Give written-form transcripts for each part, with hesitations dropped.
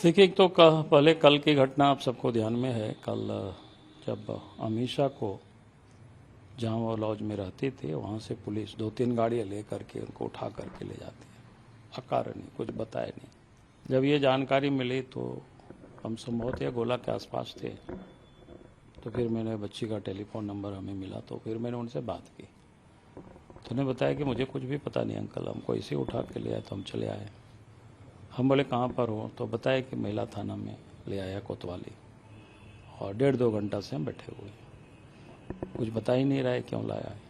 देखिए, एक तो पहले कल की घटना आप सबको ध्यान में है। कल जब अमीषा को जहाँ वो लॉज में रहती थी वहाँ से पुलिस 2-3 गाड़ियाँ ले करके उनको उठा करके ले जाती है, अकारण नहीं, कुछ बताए नहीं। जब ये जानकारी मिली तो हम संभवतः गोला के आसपास थे, तो फिर मैंने बच्ची का टेलीफोन नंबर हमें मिला, तो फिर मैंने उनसे बात की। तो उन्होंने बताया कि मुझे कुछ भी पता नहीं अंकल, हमको इसे उठा के ले आए तो हम चले आए। हम बोले कहाँ पर हो, तो बताया कि महिला थाना में ले आया कोतवाली, और 1.5-2 घंटा से हम बैठे हुए, कुछ बता ही नहीं रहा है क्यों लाया है।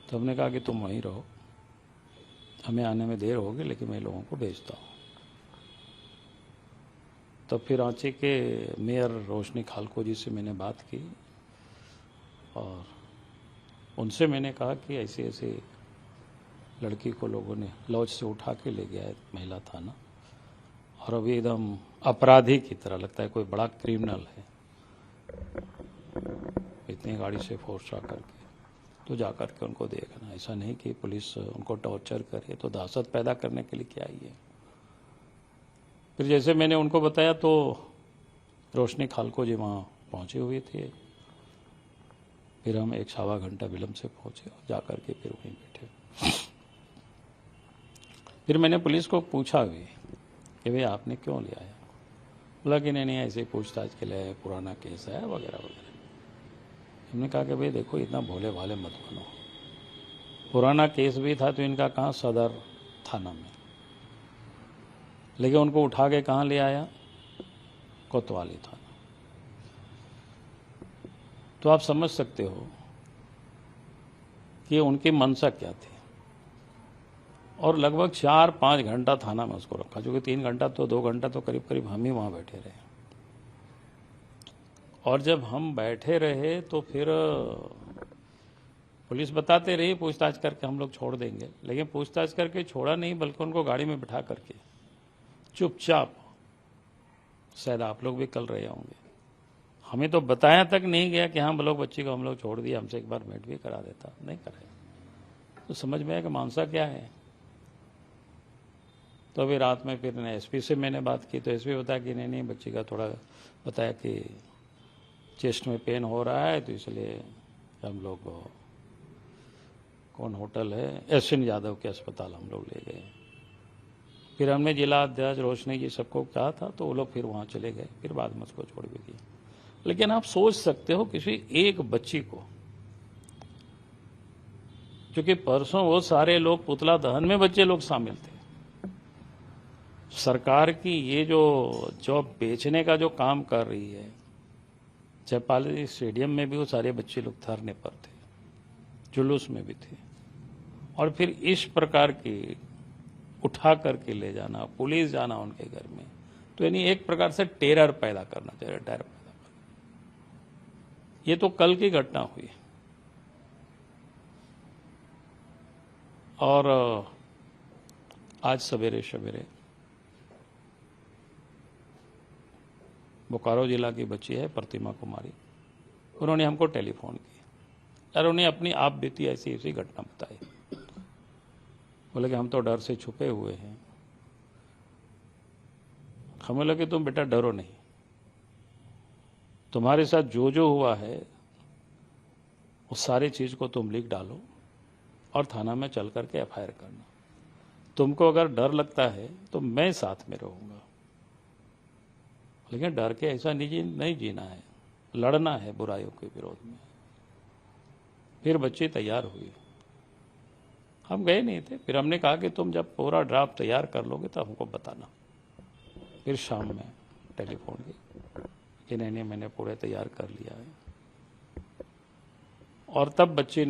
तो हमने कहा कि तुम वहीं रहो, हमें आने में देर होगी लेकिन मैं लोगों को भेजता हूँ। तब फिर रांची के मेयर रोशनी खालको जी से मैंने बात की और उनसे मैंने कहा कि ऐसे ऐसे लड़की को लोगों ने लॉज से उठा के ले गया है महिला थाना, और अभी एकदम अपराधी की तरह लगता है कोई बड़ा क्रिमिनल है, इतनी गाड़ी से फोर्स आ करके। तो जा करके उनको देखना, ऐसा नहीं कि पुलिस उनको टॉर्चर करे, तो दहशत पैदा करने के लिए क्या ही है। फिर जैसे मैंने उनको बताया तो रोशनी खालको जी वहाँ पहुँचे हुए थे। फिर हम 1-1.25 घंटा विलम्ब से पहुँचे और जा करके फिर वहीं बैठे। फिर मैंने पुलिस को पूछा भी कि भाई आपने क्यों लिया है। बोला कि नहीं ऐसे ही पूछताछ के लिए पुराना केस है वगैरह वगैरह। हमने कहा कि भाई देखो, इतना भोले भाले मत बनो, पुराना केस भी था तो इनका कहाँ सदर थाना में, लेकिन उनको उठा के कहाँ ले आया, कोतवाली थाना। तो आप समझ सकते हो कि उनकी मंशा क्या थी। और लगभग 4-5 घंटा थाना में उसको रखा, जो कि 3 घंटा तो 2 घंटा तो करीब करीब हम ही वहाँ बैठे रहे। और जब हम बैठे रहे तो फिर पुलिस बताते रही पूछताछ करके हम लोग छोड़ देंगे, लेकिन पूछताछ करके छोड़ा नहीं, बल्कि उनको गाड़ी में बिठा करके चुपचाप, शायद आप लोग भी कल रहे होंगे, हमें तो बताया तक नहीं गया कि हाँ लोग बच्ची को हम लोग छोड़ दिया, हमसे एक बार भेंट भी करा देता, नहीं कराया। तो समझ में आया कि मानसा क्या है। तो अभी रात में फिर एसपी से मैंने बात की, तो एसपी बताया कि नहीं बच्ची का थोड़ा, बताया कि चेस्ट में पेन हो रहा है, तो इसलिए हम लोग कौन होटल है एसएन यादव के अस्पताल हम लोग ले गए। फिर हमने जिला अध्यक्ष रोशनी जी सबको कहा था, तो वो लोग फिर वहाँ चले गए, फिर बाद में उसको छोड़ भी दिया। लेकिन आप सोच सकते हो किसी एक बच्ची को, क्योंकि परसों वो सारे लोग पुतला दहन में बच्चे लोग शामिल थे। सरकार की ये जो जॉब बेचने का जो काम कर रही है, जयपाल स्टेडियम में भी वो सारे बच्चे लोग धरने पर थे, जुलूस में भी थे, और फिर इस प्रकार की उठा करके ले जाना, पुलिस जाना उनके घर में, तो यानी एक प्रकार से टेरर पैदा करना, टेरर पैदा करना। ये तो कल की घटना हुई। और आज सवेरे सवेरे बोकारो जिला की बच्ची है प्रतिमा कुमारी, उन्होंने हमको टेलीफोन किया और उन्हें अपनी आप बीती ऐसी ऐसी घटना बताई। बोले कि हम तो डर से छुपे हुए हैं। हमें लगे तुम बेटा डरो नहीं, तुम्हारे साथ जो जो हुआ है उस सारी चीज को तुम लिख डालो और थाना में चल करके एफआईआर करना। तुमको अगर डर लगता है तो मैं साथ में रहूंगा, लेकिन डर के ऐसा नहीं जीना है, लड़ना है बुराइयों के विरोध में। फिर बच्ची तैयार हुई, हम गए नहीं थे। फिर हमने कहा कि तुम जब पूरा ड्राफ्ट तैयार कर लोगे तो हमको बताना। फिर शाम में टेलीफोन की कि नहीं मैंने पूरे तैयार कर लिया है। और तब बच्ची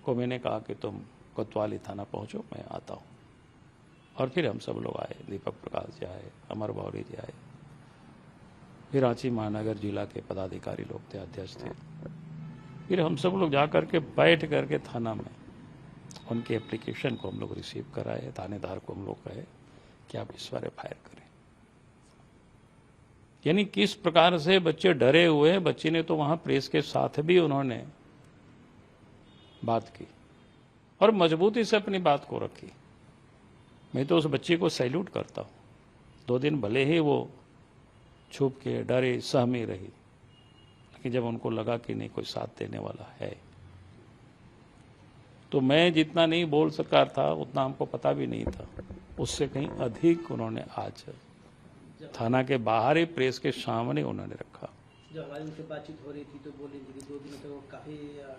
को मैंने कहा कि तुम कोतवाली थाना पहुंचो, मैं आता हूं। और फिर हम सब लोग आए, दीपक प्रकाश जी आए, अमर बौरी जी आए, फिर रांची महानगर जिला के पदाधिकारी लोग थे, अध्यक्ष थे। फिर हम सब लोग जा करके बैठ करके थाना में उनके एप्लीकेशन को हम लोग रिसीव कराए। थानेदार को हम लोग कहे कि आप इस बार एफआईआर करें। यानी किस प्रकार से बच्चे डरे हुए हैं। बच्ची ने तो वहां प्रेस के साथ भी उन्होंने बात की और मजबूती से अपनी बात को रखी। मैं तो उस बच्ची को सैल्यूट करता हूं। 2 दिन भले ही वो छुप के डरे सहमी रही, लेकिन जब उनको लगा कि नहीं कोई साथ देने वाला है, तो मैं जितना नहीं बोल सका था उतना हमको पता भी नहीं था, उससे कहीं अधिक उन्होंने आज थाना के बाहर ही प्रेस के सामने उन्होंने रखा। जब हमारी उनसे बातचीत हो रही थी तो बोल रही थी कि 2 दिनों तक वो काफी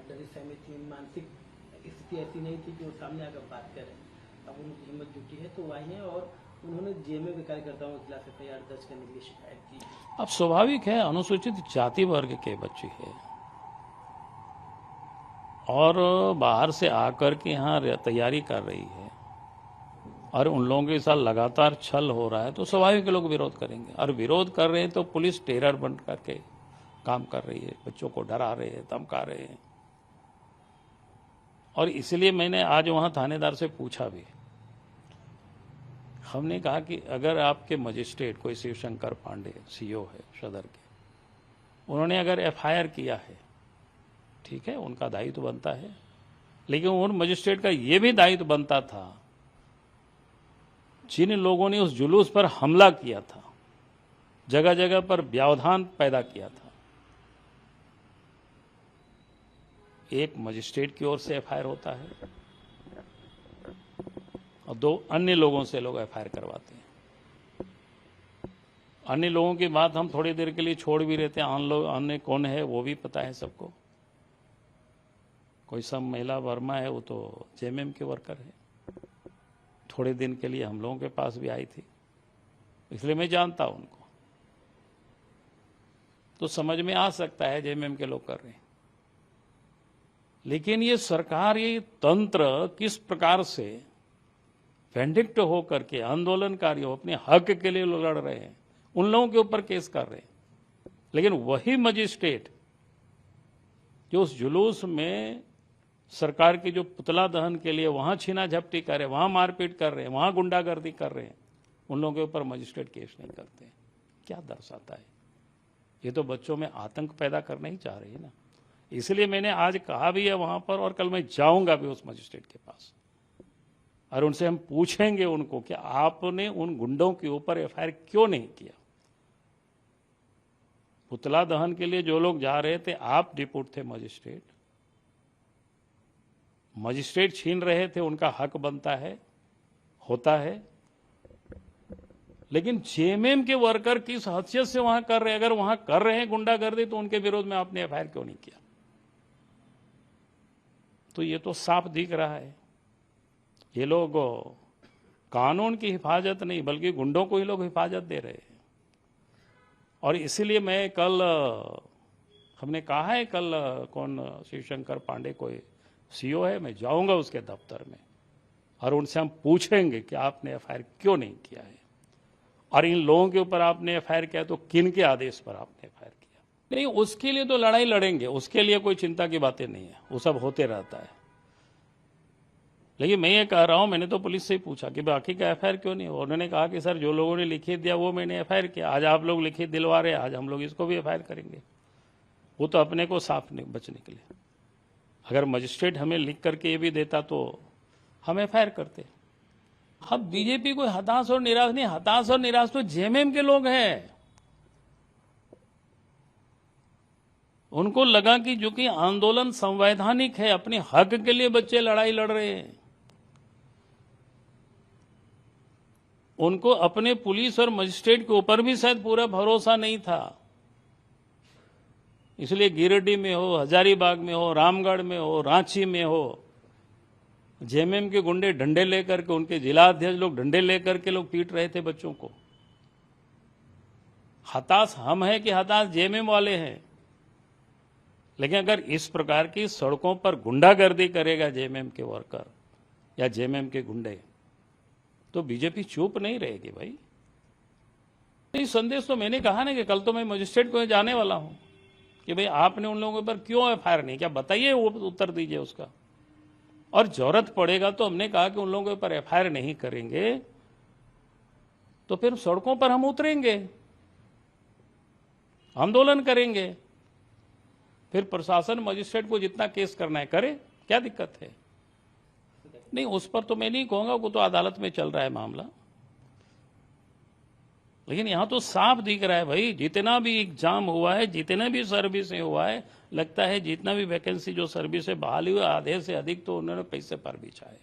डरी सहमी थी, मानसिक स्थिति ऐसी नहीं थी कि वो सामने आकर बात करें। अब उनकी हिम्मत जुटी है तो वही है, और उन्होंने जेएमएम के कार्यकर्ताओं के खिलाफ एफआईआर दर्ज करने के लिए शिकायत की। अब स्वाभाविक है, अनुसूचित जाति वर्ग के बच्चे है और बाहर से आकर के यहाँ तैयारी कर रही है और उन लोगों के साथ लगातार छल हो रहा है, तो स्वाभाविक लोग विरोध करेंगे। और विरोध कर रहे हैं तो पुलिस टेरर बन करके काम कर रही है, बच्चों को डरा रहे हैं, धमका रहे हैं। और इसलिए मैंने आज वहां थानेदार से पूछा भी, हमने कहा कि अगर आपके मजिस्ट्रेट कोई शिवशंकर पांडे सीओ है सदर के, उन्होंने अगर एफआईआर किया है, ठीक है, उनका दायित्व बनता है, लेकिन उन मजिस्ट्रेट का यह भी दायित्व बनता था जिन लोगों ने उस जुलूस पर हमला किया था, जगह जगह पर व्यवधान पैदा किया था, एक मजिस्ट्रेट की ओर से एफआईआर होता है और 2 अन्य लोगों से लोग एफआईआर करवाते हैं। अन्य लोगों की बात हम थोड़ी देर के लिए छोड़ भी रहते हैं, अन्य कौन है वो भी पता है सबको। कोई सब महिला वर्मा है, वो तो जेएमएम के वर्कर है, थोड़े दिन के लिए हम लोगों के पास भी आई थी, इसलिए मैं जानता हूं उनको। तो समझ में आ सकता है जेएमएम के लोग कर रहे हैं। लेकिन ये सरकार, ये तंत्र किस प्रकार से वेंडिक्ट होकर के आंदोलनकारियों अपने हक के लिए लड़ रहे हैं, उन लोगों के ऊपर केस कर रहे हैं। लेकिन वही मजिस्ट्रेट जो उस जुलूस में सरकार की जो पुतला दहन के लिए वहां छीना झपटी कर रहे हैं, वहां मारपीट कर रहे हैं, वहां गुंडागर्दी कर रहे हैं, उन लोगों के ऊपर मजिस्ट्रेट केस नहीं करते। क्या दर्शाता है? ये तो बच्चों में आतंक पैदा करना ही चाह रही है ना। इसलिए मैंने आज कहा भी है वहां पर, और कल मैं जाऊंगा भी उस मजिस्ट्रेट के पास और उनसे हम पूछेंगे उनको कि आपने उन गुंडों के ऊपर एफआईआर क्यों नहीं किया। पुतला दहन के लिए जो लोग जा रहे थे, आप डिप्यूट थे मजिस्ट्रेट, मजिस्ट्रेट छीन रहे थे, उनका हक बनता है, होता है। लेकिन जेएमएम के वर्कर किस हैसियत से वहां कर रहे हैं? अगर वहां कर रहे हैं गुंडागर्दी, तो उनके विरोध में आपने एफआईआर क्यों नहीं किया? तो ये तो साफ दिख रहा है, ये लोग कानून की हिफाजत नहीं बल्कि गुंडों को ही लोग हिफाजत दे रहे हैं। और इसीलिए मैं कल, हमने कहा है कल, कौन शिवशंकर पांडे कोई सीओ है, मैं जाऊंगा उसके दफ्तर में और उनसे हम पूछेंगे कि आपने एफआईआर क्यों नहीं किया है, और इन लोगों के ऊपर आपने एफआईआर किया तो किन के आदेश पर आपने एफआईआर किया। नहीं, उसके लिए तो लड़ाई लड़ेंगे, उसके लिए कोई चिंता की बातें नहीं है, वो सब होते रहता है। लेकिन मैं ये कह रहा हूं, मैंने तो पुलिस से ही पूछा कि बाकी का एफआईआर क्यों नहीं हुआ। उन्होंने कहा कि सर जो लोगों ने लिखित दिया वो मैंने एफआईआर किया, आज आप लोग लिखित दिलवा रहे हैं, आज हम लोग इसको भी एफआईआर करेंगे। वो तो अपने को साफ नहीं बचने के लिए। अगर मजिस्ट्रेट हमें लिख करके ये भी देता तो हम एफआईआर करते। अब बीजेपी को हताश और निराश नहीं, हताश और निराश तो जेएमएम के लोग हैं। उनको लगा कि जो कि आंदोलन संवैधानिक है, अपने हक के लिए बच्चे लड़ाई लड़ रहे हैं, उनको अपने पुलिस और मजिस्ट्रेट के ऊपर भी शायद पूरा भरोसा नहीं था। इसलिए गिरिडीह में हो, हजारीबाग में हो, रामगढ़ में हो, रांची में हो, जेएमएम के गुंडे डंडे लेकर के, उनके जिला अध्यक्ष लोग डंडे लेकर के लोग पीट रहे थे बच्चों को। हताश हम हैं कि हताश जेएमएम वाले हैं? लेकिन अगर इस प्रकार की सड़कों पर गुंडागर्दी करेगा जेएमएम के वर्कर या जेएमएम के गुंडे, तो बीजेपी चुप नहीं रहेगी भाई। ये संदेश तो मैंने कहा ना कि कल तो मैं मजिस्ट्रेट को जाने वाला हूं कि भाई आपने उन लोगों पर क्यों एफआईआर नहीं किया, बताइए, वो उत्तर दीजिए उसका। और जरूरत पड़ेगा तो हमने कहा कि उन लोगों के ऊपर एफआईआर नहीं करेंगे तो फिर सड़कों पर हम उतरेंगे, आंदोलन करेंगे। फिर प्रशासन मजिस्ट्रेट को जितना केस करना है करे, क्या दिक्कत है? नहीं, उस पर तो मैं नहीं कहूंगा, वो तो अदालत में चल रहा है मामला। लेकिन यहां तो साफ दिख रहा है भाई, जितना भी एग्जाम हुआ है, जितना भी सर्विस हुआ है, लगता है जितना भी वैकेंसी जो सर्विस है बहाली हुई, आधे से अधिक तो उन्होंने पैसे पर बिछाए।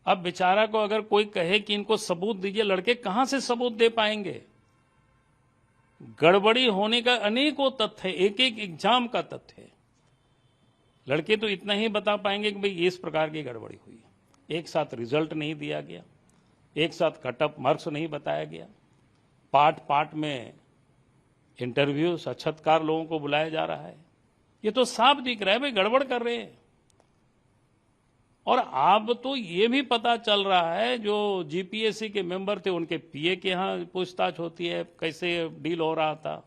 अब बेचारा को अगर कोई कहे कि इनको सबूत दीजिए, लड़के कहां से सबूत दे पाएंगे? गड़बड़ी होने का अनेकों तथ्य है, एक एक एग्जाम का तथ्य है। लड़के तो इतना ही बता पाएंगे कि भाई इस प्रकार की गड़बड़ी हुई, एक साथ रिजल्ट नहीं दिया गया, एक साथ कट ऑफ मार्क्स नहीं बताया गया, पार्ट पार्ट में इंटरव्यू साक्षात्कार लोगों को बुलाया जा रहा है। ये तो साफ दिख रहा है भाई गड़बड़ कर रहे हैं। और अब तो ये भी पता चल रहा है जो जीपीएससी के मेंबर थे उनके पीए के यहां पूछताछ होती है, कैसे डील हो रहा था।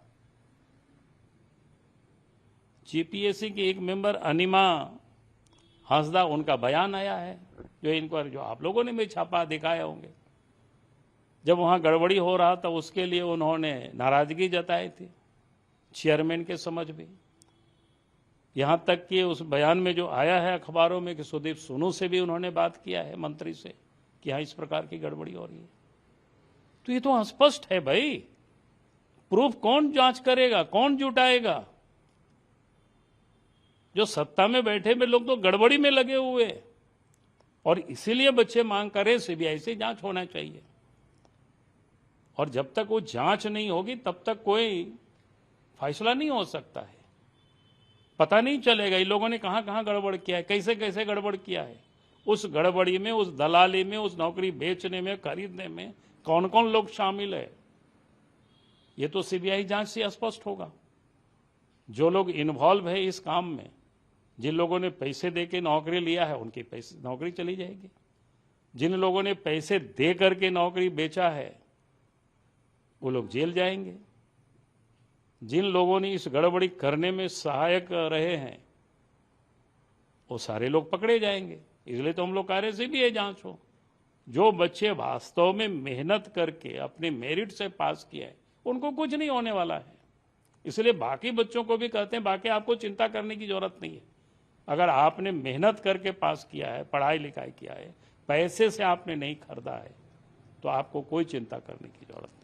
जीपीएससी के एक मेंबर अनिमा हंसदा, उनका बयान आया है जो इंक्वायरी, जो आप लोगों ने भी छापा दिखाए होंगे। जब वहां गड़बड़ी हो रहा था उसके लिए उन्होंने नाराजगी जताई थी चेयरमैन के समझ में। यहां तक कि उस बयान में जो आया है अखबारों में कि सुदीप सोनू से भी उन्होंने बात किया है मंत्री से कि हाँ इस प्रकार की गड़बड़ी हो रही है। तो ये तो स्पष्ट है भाई, प्रूफ कौन जांच करेगा, कौन जुटाएगा? जो सत्ता में बैठे हुए लोग तो गड़बड़ी में लगे हुए, और इसीलिए बच्चे मांग करे सीबीआई से जांच होना चाहिए। और जब तक वो जांच नहीं होगी तब तक कोई फैसला नहीं हो सकता है। पता नहीं चलेगा इन लोगों ने कहां कहां गड़बड़ किया है, कैसे कैसे गड़बड़ किया है। उस गड़बड़ी में, उस दलाली में, उस नौकरी बेचने में, खरीदने में कौन कौन लोग शामिल है, ये तो सीबीआई जांच से स्पष्ट होगा। जो लोग इन्वॉल्व है इस काम में, जिन लोगों ने पैसे देके नौकरी लिया है उनकी पैसे नौकरी चली जाएगी। जिन लोगों ने पैसे दे करके नौकरी बेचा है वो लोग जेल जाएंगे। जिन लोगों ने इस गड़बड़ी करने में सहायक रहे हैं वो सारे लोग पकड़े जाएंगे। इसलिए तो हम लोग कह रहे सीबीआई जांच हो। जो बच्चे वास्तव में मेहनत करके अपने मेरिट से पास किया है उनको कुछ नहीं होने वाला है। इसलिए बाकी बच्चों को भी कहते हैं बाकी आपको चिंता करने की जरूरत नहीं है। अगर आपने मेहनत करके पास किया है, पढ़ाई लिखाई किया है, पैसे से आपने नहीं खरीदा है, तो आपको कोई चिंता करने की जरूरत नहीं।